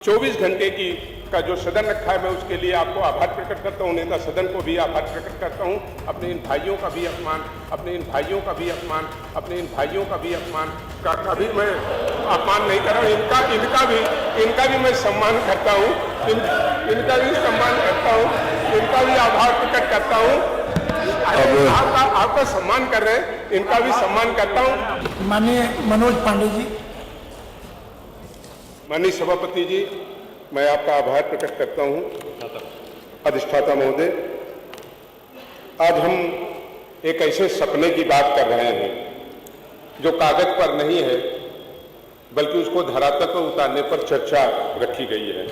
24 घंटे का जो सदन रखा है, मैं उसके लिए आपको आभार प्रकट करता हूँ। नेता सदन को भी आभार प्रकट करता हूँ। अपने इन भाइयों का भी अपमान, अपने इन भाइयों का भी अपमान, अपने इन भाइयों का भी अपमान का कभी मैं अपमान नहीं कर रहा हूँ। इनका भी मैं सम्मान करता हूँ। इनका भी सम्मान करता हूँ, इनका भी आभार प्रकट करता हूँ। आपका सम्मान कर रहे हैं, इनका भी सम्मान करता हूँ। माननीय मनोज पांडे जी। माननीय सभापति जी, मैं आपका आभार प्रकट करता हूं। अधिष्ठाता महोदय, आज हम एक ऐसे सपने की बात कर रहे हैं जो कागज पर नहीं है, बल्कि उसको धरातल पर उतारने पर चर्चा रखी गई है।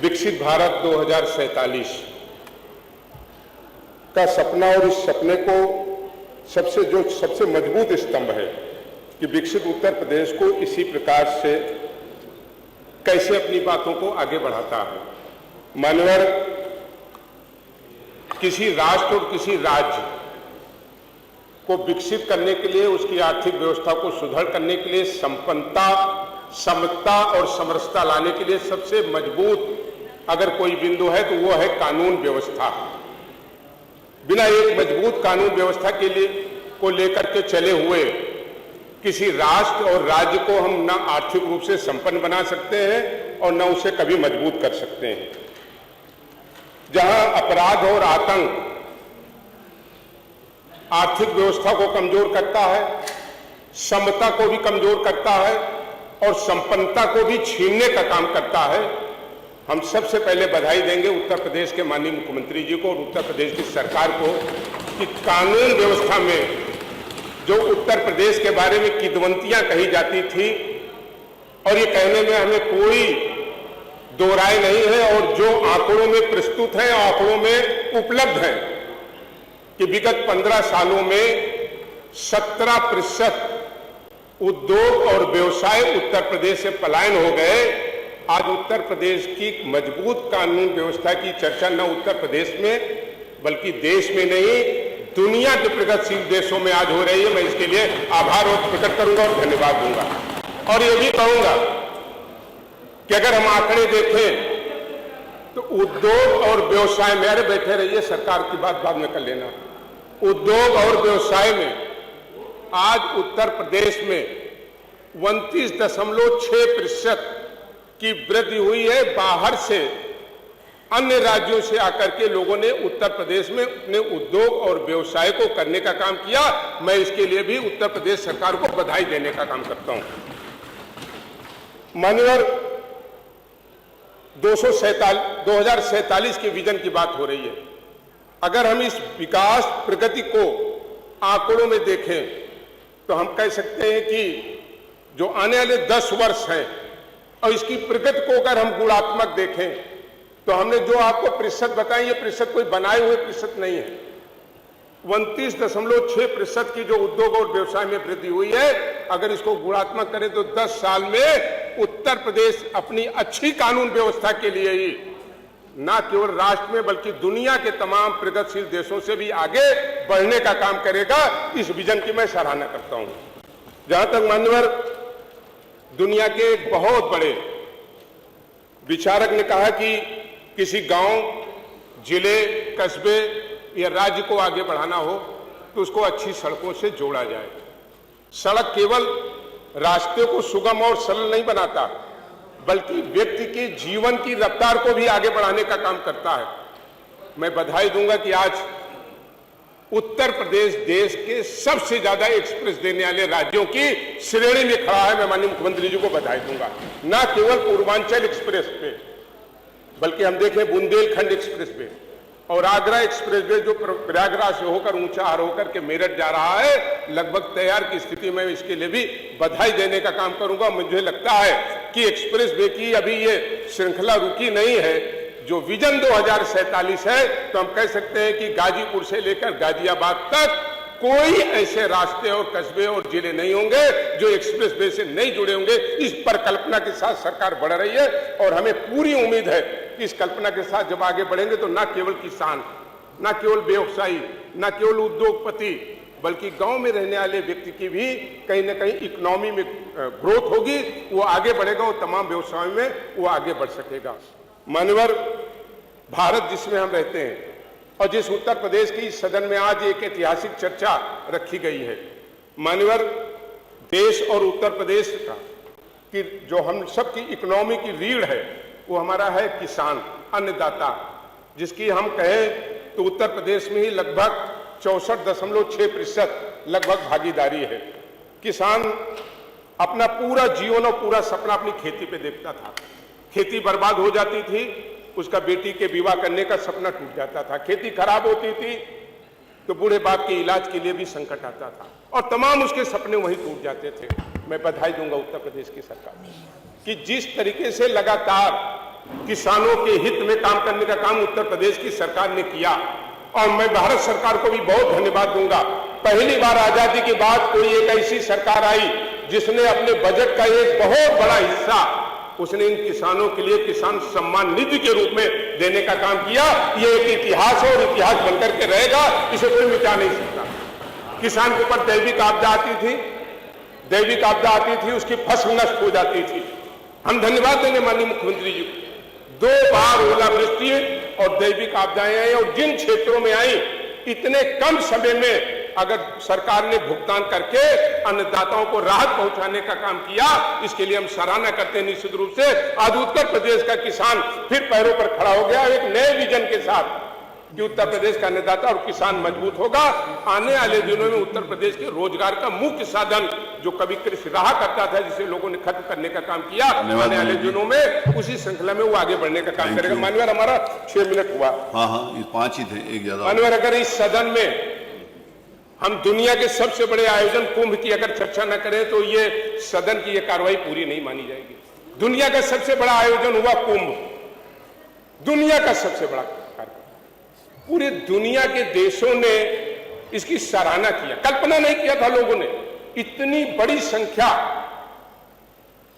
विकसित भारत 2047 का सपना, और इस सपने को सबसे मजबूत स्तंभ है कि विकसित उत्तर प्रदेश को इसी प्रकार से कैसे अपनी बातों को आगे बढ़ाता है। मानवर किसी राष्ट्र और किसी राज्य को विकसित करने के लिए, उसकी आर्थिक व्यवस्था को सुदृढ़ करने के लिए, संपन्नता, समता और समरसता लाने के लिए सबसे मजबूत अगर कोई बिंदु है तो वो है कानून व्यवस्था। बिना एक मजबूत कानून व्यवस्था को लेकर के चले हुए किसी राष्ट्र और राज्य को हम न आर्थिक रूप से संपन्न बना सकते हैं और न उसे कभी मजबूत कर सकते हैं। जहां अपराध और आतंक आर्थिक व्यवस्था को कमजोर करता है, समता को भी कमजोर करता है और संपन्नता को भी छीनने का काम करता है, हम सबसे पहले बधाई देंगे उत्तर प्रदेश के माननीय मुख्यमंत्री जी को और उत्तर प्रदेश की सरकार को कि कानून व्यवस्था में जो उत्तर प्रदेश के बारे में किदवंतियां कही जाती थी, और ये कहने में हमें कोई दो राय नहीं है, और जो आंकड़ों में प्रस्तुत है, आंकड़ों में उपलब्ध है कि विगत 15 सालों में 17% उद्योग और व्यवसाय उत्तर प्रदेश से पलायन हो गए। आज उत्तर प्रदेश की मजबूत कानून व्यवस्था की चर्चा न उत्तर प्रदेश में बल्कि देश में नहीं, दुनिया के प्रगतिशील देशों में आज हो रही है। मैं इसके लिए आभार प्रकट करूंगा और धन्यवाद दूंगा। और ये भी कहूंगा कि अगर हम आंकड़े देखें तो उद्योग और व्यवसाय में, अरे बैठे रहिए, सरकार की बात बाद में कर लेना। उद्योग और व्यवसाय में आज उत्तर प्रदेश में 29.6% की वृद्धि हुई है। बाहर से अन्य राज्यों से आकर के लोगों ने उत्तर प्रदेश में अपने उद्योग और व्यवसाय को करने का काम किया। मैं इसके लिए भी उत्तर प्रदेश सरकार को बधाई देने का काम करता हूं। माननीय 2047 के विजन की बात हो रही है। अगर हम इस विकास प्रगति को आंकड़ों में देखें तो हम कह सकते हैं कि जो आने वाले 10 वर्ष हैं और इसकी प्रगति को अगर हम गुणात्मक देखें तो हमने जो आपको प्रतिशत बताए, ये प्रतिशत कोई बनाए हुए प्रतिशत नहीं है। 29.6% की जो उद्योग और व्यवसाय में वृद्धि हुई है, अगर इसको गुणात्मक करें तो 10 साल में उत्तर प्रदेश अपनी अच्छी कानून व्यवस्था के लिए ही न केवल राष्ट्र में बल्कि दुनिया के तमाम प्रगतिशील देशों से भी आगे बढ़ने का काम करेगा। इस विजन की मैं सराहना करता हूं। जहां तक मान्यवर, दुनिया के एक बहुत बड़े विचारक ने कहा कि किसी गांव, जिले, कस्बे या राज्य को आगे बढ़ाना हो तो उसको अच्छी सड़कों से जोड़ा जाए। सड़क केवल रास्ते को सुगम और सरल नहीं बनाता, बल्कि व्यक्ति के जीवन की रफ्तार को भी आगे बढ़ाने का काम करता है। मैं बधाई दूंगा कि आज उत्तर प्रदेश देश के सबसे ज्यादा एक्सप्रेस देने वाले राज्यों की श्रेणी में खड़ा है। मैं माननीय मुख्यमंत्री जी को बधाई दूंगा। न केवल पूर्वांचल एक्सप्रेस पे, बल्कि हम देखें बुंदेलखंड एक्सप्रेस वे और आगरा एक्सप्रेस वे जो प्रयागराज से होकर ऊंचाहार होकर के मेरठ जा रहा है, लगभग तैयार की स्थिति में। इसके लिए भी बधाई देने का काम करूंगा। मुझे लगता है कि एक्सप्रेस वे की अभी ये श्रृंखला रुकी नहीं है। जो विजन 2047 है तो हम कह सकते हैं कि गाजीपुर से लेकर गाजियाबाद तक कोई ऐसे रास्ते और कस्बे और जिले नहीं होंगे जो एक्सप्रेस वे से नहीं जुड़े होंगे। इस परिकल्पना के साथ सरकार बढ़ रही है और हमें पूरी उम्मीद है कि इस कल्पना के साथ जब आगे बढ़ेंगे तो न केवल किसान, न केवल व्यवसायी, न केवल उद्योगपति, बल्कि गांव में रहने वाले व्यक्ति की भी कहीं ना कहीं इकोनॉमी में ग्रोथ होगी, वो आगे बढ़ेगा, वो तमाम व्यवसायों में वो आगे बढ़ सकेगा। मान्यवर, भारत जिसमें हम रहते हैं और जिस उत्तर प्रदेश की सदन में आज एक ऐतिहासिक चर्चा रखी गई है, मान्यवर, देश और उत्तर प्रदेश का कि जो हम सबकी इकोनॉमी की रीढ़ है वो हमारा है किसान, अन्नदाता, जिसकी हम कहें तो उत्तर प्रदेश में ही लगभग 64.6% लगभग भागीदारी है। किसान अपना पूरा जीवन और पूरा सपना अपनी खेती पे देखता था। खेती बर्बाद हो जाती थी, उसका बेटी के विवाह करने का सपना टूट जाता था। खेती खराब होती थी तो बूढ़े बाप के इलाज के लिए भी संकट आता था और तमाम उसके सपने वहीं टूट जाते थे। मैं बधाई दूंगा उत्तर प्रदेश की सरकार कि जिस तरीके से लगातार किसानों के हित में काम करने का काम उत्तर प्रदेश की सरकार ने किया, और मैं भारत सरकार को भी बहुत धन्यवाद दूंगा। पहली बार आजादी के बाद कोई एक ऐसी सरकार आई जिसने अपने बजट का एक बहुत बड़ा हिस्सा उसने इन किसानों के लिए किसान सम्मान निधि के रूप में देने का काम किया। ये एक इतिहास है और इतिहास बनकर के रहेगा, इसे कोई मिटा नहीं सकता। किसान के ऊपर दैविक आपदा आती थी, उसकी फसल नष्ट हो जाती थी। हम धन्यवाद देंगे माननीय मुख्यमंत्री जी को, 2 बार ओलावृष्टि और दैविक आपदाएं आई और जिन क्षेत्रों में आई इतने कम समय में अगर सरकार ने भुगतान करके अन्नदाताओं को राहत पहुंचाने का काम किया, इसके लिए हम सराहना करते हैं। निश्चित रूप से आज उत्तर प्रदेश का किसान फिर पैरों पर खड़ा हो गया एक नए विजन के साथ कि उत्तर प्रदेश का अन्नदाता और किसान मजबूत होगा। आने वाले दिनों में उत्तर प्रदेश के रोजगार का मुख्य साधन जो कभी कृषि रहा करता था, जिसे लोगों ने खत्म करने का काम किया, आने वाले दिनों में उसी श्रृंखला में वो आगे बढ़ने का काम करेगा। माननीय, हमारा 6 मिनट हुआ। हाँ, 5 ही थे, एक ज्यादा। माननीय, अगर इस सदन में हम दुनिया के सबसे बड़े आयोजन कुंभ की अगर चर्चा न करें तो ये सदन की ये कार्रवाई पूरी नहीं मानी जाएगी। दुनिया का सबसे बड़ा आयोजन हुआ कुंभ, दुनिया का सबसे बड़ा कार्यक्रम। पूरी दुनिया के देशों ने इसकी सराहना किया, कल्पना नहीं किया था लोगों ने इतनी बड़ी संख्या,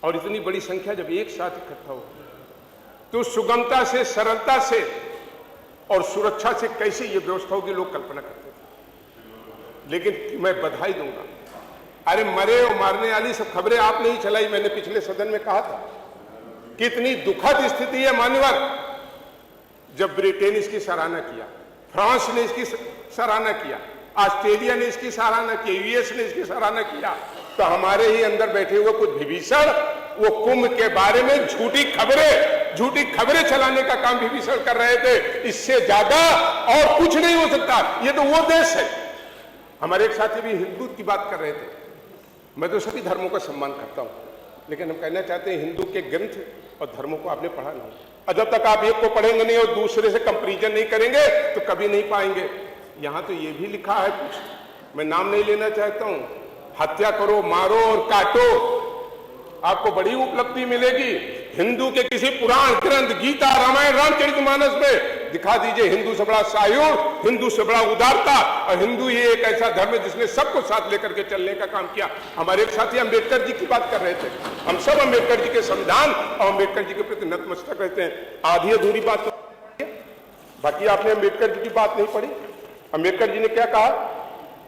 और इतनी बड़ी संख्या जब एक साथ इकट्ठा हो तो सुगमता से, सरलता से और सुरक्षा से कैसे ये व्यवस्था होगी लोग कल्पना करते थे। लेकिन मैं बधाई दूंगा, अरे मरे और मारने वाली सब खबरें आपने ही चलाई। मैंने पिछले सदन में कहा था कितनी दुखद स्थिति है मान्यवर, जब ब्रिटेन इसकी सराहना किया, फ्रांस ने इसकी सराहना किया, ऑस्ट्रेलिया ने इसकी सराहना की, यूएस ने इसकी सराहना किया, तो हमारे ही अंदर बैठे हुए कुछ विभीषण वो कुंभ के बारे में झूठी खबरें चलाने का काम विभीषण कर रहे थे। इससे ज्यादा और कुछ नहीं हो सकता। ये तो वो देश है। हमारे एक साथी भी हिंदू की बात कर रहे थे। मैं तो सभी धर्मों का सम्मान करता हूं, लेकिन हम कहना चाहते हैं हिंदू के ग्रंथ और धर्मों को आपने पढ़ा नहीं, और जब तक आप एक को पढ़ेंगे नहीं और दूसरे से कंपैरिजन नहीं करेंगे तो कभी नहीं पाएंगे। यहां तो ये भी लिखा है, कुछ मैं नाम नहीं लेना चाहता हूं, हत्या करो, मारो और काटो, आपको बड़ी उपलब्धि मिलेगी। हिंदू के किसी पुराण ग्रंथ, गीता, रामायण, रामचरितमानस में दिखा दीजिए हिंदू से बड़ा सायुर, हिंदू से बड़ा उदारता, और हिंदू ये एक ऐसा धर्म है जिसने सबको साथ लेकर के चलने का काम किया। हमारे एक साथी अम्बेडकर जी की बात कर रहे थे। हम सब अम्बेडकर जी के संविधान और अम्बेडकर जी के प्रति नतमस्तक रहते हैं। आधी अधूरी बात तो बाकी आपने अम्बेडकर जी की बात नहीं पढ़ी। अम्बेडकर जी ने क्या कहा?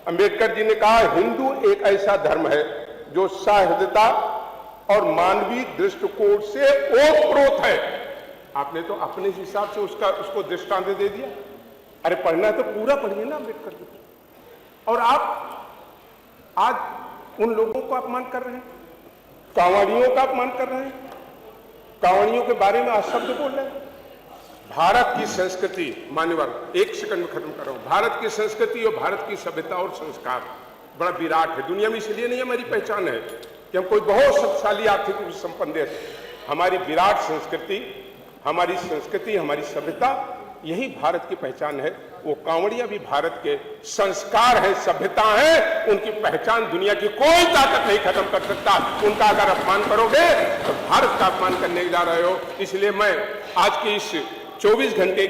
अम्बेडकर जी ने कहा हिंदू एक ऐसा धर्म है जो सहृदयता और मानवीय दृष्टिकोण से ओतप्रोत है। आपने तो अपने हिसाब से उसको दृष्टांत दे दिया। अरे पढ़ना तो पूरा पढ़िए ना अम्बेडकर जी। और आप आज उन लोगों को अपमान कर रहे हैं, कांवड़ियों का अपमान कर रहे हैं, कांवड़ियों के बारे में अशब्द बोल रहे हैं। भारत की संस्कृति, मान्यवर एक सेकंड में खत्म कर रहा हूं, भारत की संस्कृति और भारत की सभ्यता और संस्कार बड़ा विराट है। दुनिया में इसलिए नहीं हमारी पहचान है कि हम कोई बहुत शक्तिशाली आर्थिक रूप से संपन्न देश। हमारी विराट संस्कृति, हमारी सभ्यता, यही भारत की पहचान है। वो कांवड़िया भी भारत के संस्कार है, सभ्यता है, उनकी पहचान दुनिया की कोई ताकत नहीं खत्म कर सकता। उनका अगर अपमान करोगे तो भारत का अपमान करने जा रहे हो। इसलिए मैं आज की इस 24 घंटे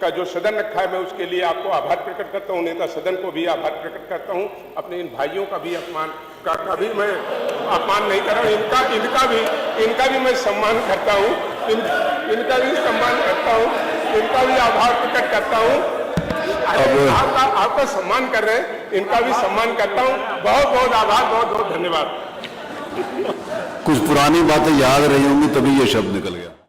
का जो सदन रखा है, मैं उसके लिए आपको आभार प्रकट करता हूं, नेता सदन को भी आभार प्रकट करता हूं। अपने इन भाइयों का भी अपमान मैं अपमान नहीं कर रहा हूं, इनका भी मैं सम्मान करता हूं, इनका भी सम्मान करता हूं, इनका भी आभार प्रकट करता हूं। आपका सम्मान कर रहे हैं इनका भी सम्मान करता हूं। बहुत बहुत आभार, बहुत बहुत धन्यवाद। कुछ पुरानी बातें याद रही होंगी तभी ये शब्द निकल गया।